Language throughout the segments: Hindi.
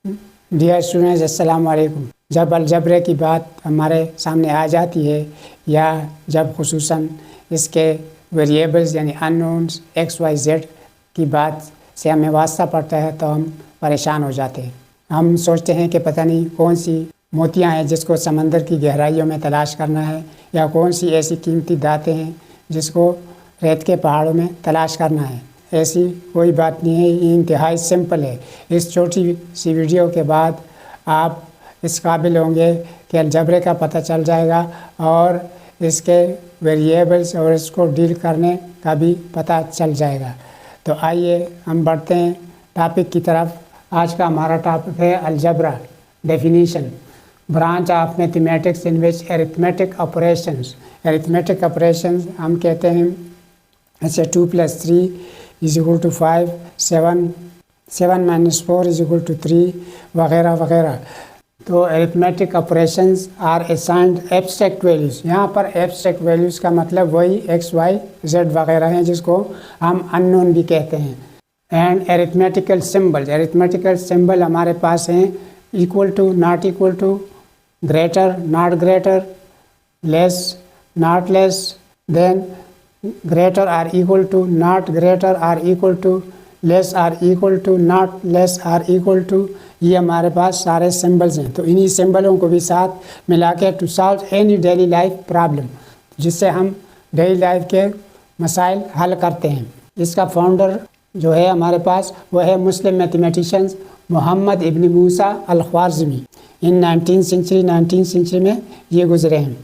डियर स्टूडेंट्स, अस्सलाम वालेकुम। जब अलजबरे की बात हमारे सामने आ जाती है या जब खुसूसन इसके वेरिएबल्स यानी अननोन्स एक्स वाई जेड की बात से हमें वास्ता पड़ता है तो हम परेशान हो जाते हैं। हम सोचते हैं कि पता नहीं कौन सी मोतियां हैं जिसको समंदर की गहराइयों में तलाश करना है, या कौन सी ऐसी कीमती दातें हैं जिसको रेत के पहाड़ों में तलाश करना है। ऐसी कोई बात नहीं है, ये इंतहाई सिंपल है। इस छोटी सी वीडियो के बाद आप इस काबिल होंगे कि अलजबरे का पता चल जाएगा और इसके वेरिएबल्स और इसको डील करने का भी पता चल जाएगा। तो आइए हम बढ़ते हैं टॉपिक की तरफ। आज का हमारा टॉपिक है algebra definition, branch of mathematics in which arithmetic operations. Arithmetic operations हम कहते हैं ऐसे 2 + 3 = 5, 7 - 4 = 3 वगैरह वगैरह। तो arithmetic operations are assigned abstract values. यहाँ पर एब्स्ट्रैक्ट वैल्यूज़ का मतलब वही एक्स वाई जेड वगैरह हैं जिसको हम अननोन भी कहते हैं। And arithmetical symbols, arithmetical symbol हमारे पास हैं equal to, not equal to, greater, not greater, less, not less, then greater or equal to, not greater or equal to, less or equal to, not less or equal to। ये हमारे पास सारे सिंबल्स हैं। तो इन्हीं सिंबलों को भी साथ मिला के to solve any daily life problem, जिससे हम डेली लाइफ के मसाइल हल करते हैं। इसका फाउंडर जो है हमारे पास वह है मुस्लिम मैथमेटिशियंस मोहम्मद इब्न मूसा अल-ख्वारिज़मी। इन 19th सेंचुरी में ये गुजरे हैं।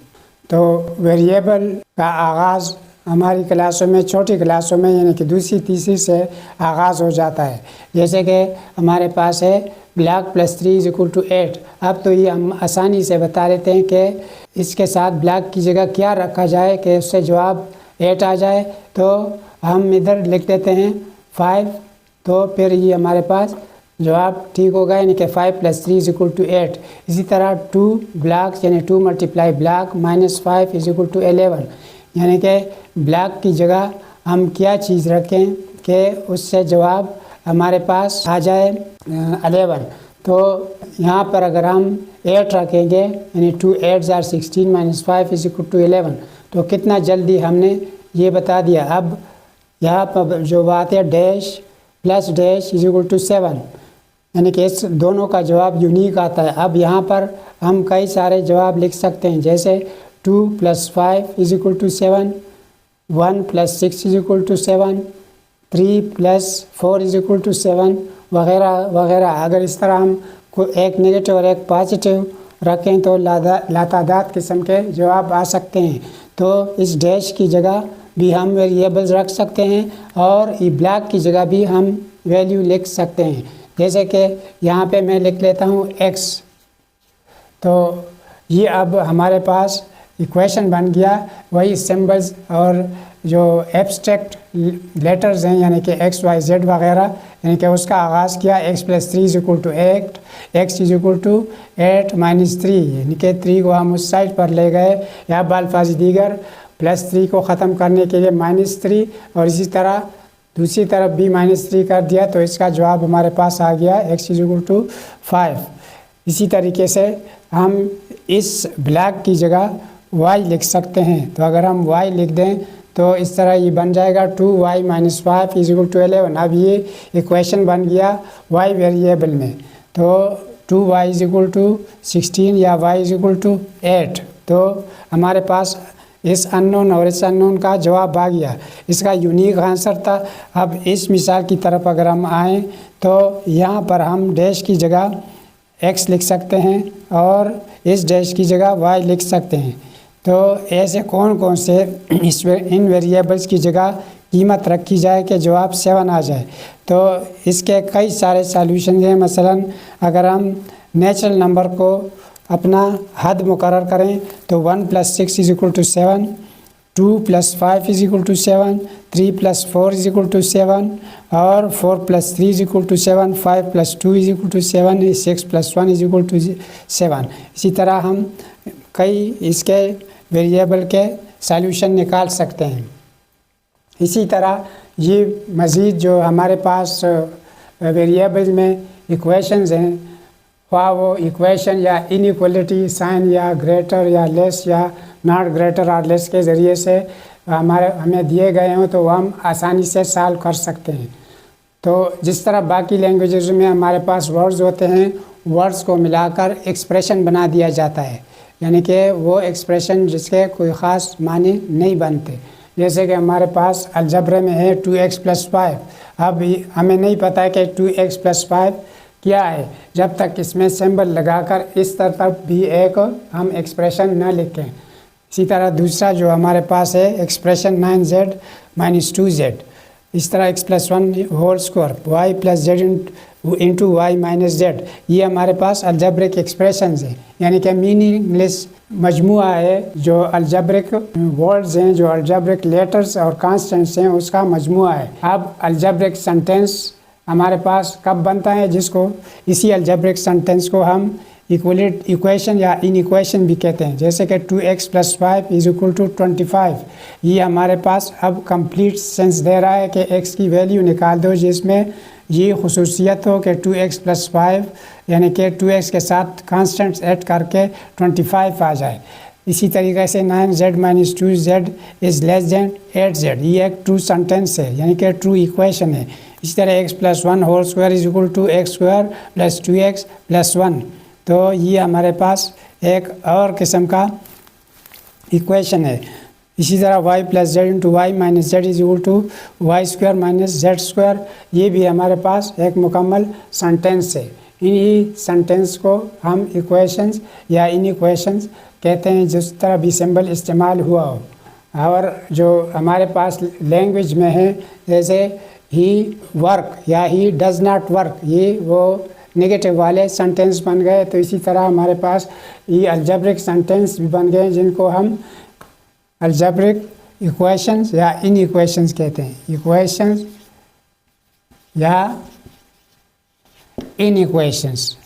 तो वेरिएबल का आगाज़ हमारी क्लासों में, छोटी क्लासों में यानी कि दूसरी तीसरी से आगाज़ हो जाता है। जैसे कि हमारे पास है ब्लैक + 3 = 8। अब तो ये हम आसानी से बता देते हैं कि इसके साथ ब्लैक की जगह क्या रखा जाए कि उससे जवाब 8 आ जाए। तो हम इधर लिख देते हैं 5, तो फिर ये हमारे पास जवाब ठीक होगा, यानी कि 5 + 3 = 8। इसी तरह 2 ब्लैक यानी 2 × ब्लैक -5 = 11, यानी कि ब्लैक की जगह हम क्या चीज़ रखें कि उससे जवाब हमारे पास आ जाए 11। तो यहाँ पर अगर हम 8 रखेंगे यानी 2 × 8 = 16 - 5 = 11, तो कितना जल्दी हमने ये बता दिया। अब यहाँ पर जो बात है डैश + डैश = 7, यानी कि इस दोनों का जवाब यूनिक आता है। अब यहाँ पर हम कई सारे जवाब लिख सकते हैं, जैसे 2 + 5 = 7, 1 + 6 = 7, 3 + 4 = 7 वगैरह वगैरह। अगर इस तरह हम एक नेगेटिव और एक पॉजिटिव रखें तो लातादाद किस्म के जवाब आ सकते हैं। तो इस डैश की जगह भी हम वेरिएबल्स रख सकते हैं और ये ब्लैक की जगह भी हम वैल्यू लिख सकते हैं। जैसे कि यहाँ पे मैं लिख लेता हूँ x। तो ये अब हमारे पास इक्वेशन बन गया। वही सिंबल्स और जो एब्स्ट्रैक्ट लेटर्स हैं यानी कि एक्स वाई जेड वगैरह, यानी कि उसका आगाज़ किया x + 3 = 8, x = 8 - 3, यानी कि 3 को हम उस साइड पर ले गए, या बाल्फाज दीगर +3 को ख़त्म करने के लिए -3, और इसी तरह दूसरी तरफ भी -3 कर दिया। तो इसका जवाब हमारे पास आ गया x = 5। इसी तरीके से हम इस ब्लैक की जगह y लिख सकते हैं। तो अगर हम y लिख दें तो इस तरह ये बन जाएगा 2y - 5 = 11। अब ये इक्वेशन बन गया y वेरिएबल में। तो 2y = 16 या y = 8। तो हमारे पास इस अननोन और इस अननोन का जवाब आ गया। इसका यूनिक आंसर था। अब इस मिसाल की तरफ अगर हम आएँ तो यहाँ पर हम डैश की जगह x लिख सकते हैं और इस डैश की जगह y लिख सकते हैं। तो ऐसे कौन कौन से इन वेरिएबल्स की जगह कीमत रखी जाए कि जवाब 7 आ जाए। तो इसके कई सारे सॉल्यूशन हैं। मसलन अगर हम नेचुरल नंबर को अपना हद मुकर्रर करें तो 1 + 6 = 7, 2 + 5 = 7, 3 + 4 = 7, और 4 + 3 = 7, 5 + 2 = 7, 6 + 1 = 7। इसी तरह हम कई इसके वेरिएबल के सॉल्यूशन निकाल सकते हैं। इसी तरह ये मज़ीद जो हमारे पास वेरिएबल्स में इक्वेशंस हैं ख्वाह वो इक्वेशन या इनइक्वलिटी साइन या ग्रेटर या लेस या नॉट ग्रेटर और लेस के ज़रिए से हमें दिए गए हों तो हम आसानी से सॉल्व कर सकते हैं। तो जिस तरह बाकी लैंग्वेजेस में हमारे पास वर्ड्स होते हैं, वर्ड्स को मिलाकर एक्सप्रेशन बना दिया जाता है, यानी कि वो एक्सप्रेशन जिसके कोई ख़ास मानी नहीं बनते। जैसे कि हमारे पास अलजब्रे में है 2x + 5। अब हमें नहीं पता है कि 2x + 5 क्या है जब तक इसमें सिंबल लगाकर इस तरफ भी एक हम एक्सप्रेशन न लिखें। इसी तरह दूसरा जो हमारे पास है एक्सप्रेशन 9z - 2z, इस तरह x+1² y + z into y - z, ये हमारे पास अलजब्रिक एक्सप्रेशंस हैं, यानी कि मीनिंगलेस मजमुआ है जो अलजब्रिक वर्ड्स हैं, जो अलजब्रिक लेटर्स और कॉन्स्टेंट्स हैं, उसका मजमुआ है। अब अलजब्रिक सेंटेंस हमारे पास कब बनता है, जिसको इसी अलजब्रिक सेंटेंस को हम इक्वेशन या इनइक्वेशन भी कहते हैं। जैसे कि 2x + 5 = 25, ये हमारे पास अब कंप्लीट सेंस दे रहा है कि x की वैल्यू निकाल दो जिसमें ये खुसूसियत हो कि 2x + 5 यानी कि 2x के साथ कांस्टेंट्स ऐड करके 25 आ जाए। इसी तरीके से 9z - 2z > 8z, ये एक ट्रू सेंटेंस है, यानी कि ट्रू इक्वेशन है। इसी तरह x+1² = x² + 2x + 1, तो ये हमारे पास एक और किस्म का इक्वेशन है। इसी तरह y + z × y - z = y² - z², ये भी हमारे पास एक मुकम्मल सेंटेंस है। इन्हीं सेंटेंस को हम इक्वेशंस या इनइक्वेशंस कहते हैं, जिस तरह भी सिंबल इस्तेमाल हुआ हो। और जो हमारे पास लैंग्वेज में है, जैसे ही वर्क या ही डज़ नॉट वर्क, ये वो नेगेटिव वाले सेंटेंस बन गए। तो इसी तरह हमारे पास ये अलजब्रिक सेंटेंस भी बन गए, जिनको हम अलजब्रिक इक्वेशंस या इनइक्वेशंस कहते हैं। इक्वेशंस या इनइक्वेशंस।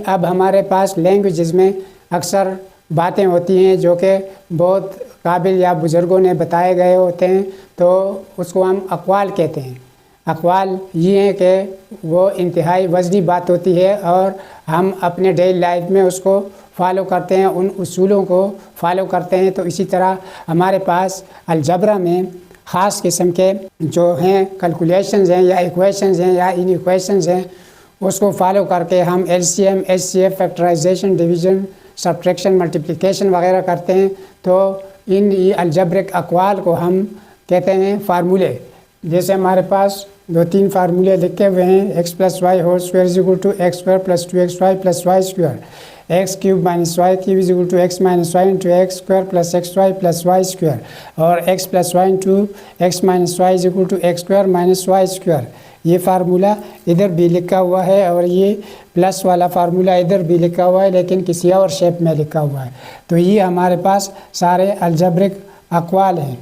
अब हमारे पास लैंग्वेजेस में अक्सर बातें होती हैं जो कि बहुत काबिल या बुज़ुर्गों ने बताए गए होते हैं, तो उसको हम अक़वाल कहते हैं। अक़वाल ये हैं कि वो इंतहाई वज़नी बात होती है और हम अपने डेली लाइफ में उसको फॉलो करते हैं, उन उसूलों को फॉलो करते हैं। तो इसी तरह हमारे पास अलजब्रा में ख़ास किस्म के जो हैं कैलकुलेशंस हैं या इक्वेशंस हैं या इनइक्वेशंस हैं, उसको फॉलो करके हम LCM, HCF, factorization, division, subtraction, multiplication वगैरह करते हैं। तो इन अलजब्रिक अक़वाल को हम कहते हैं फार्मूले। जैसे हमारे पास 2-3 फार्मूले लिखे हुए हैं। x + y² = x² + 2xy + y², x³ - y³ = x - y × x² + xy + y², और x + y × x - y = x² - y²। ये फार्मूला इधर भी लिखा हुआ है और ये प्लस वाला फार्मूला इधर भी लिखा हुआ है, लेकिन किसी और शेप में लिखा हुआ है। तो ये हमारे पास सारे अलजब्रिक अक़वाल हैं।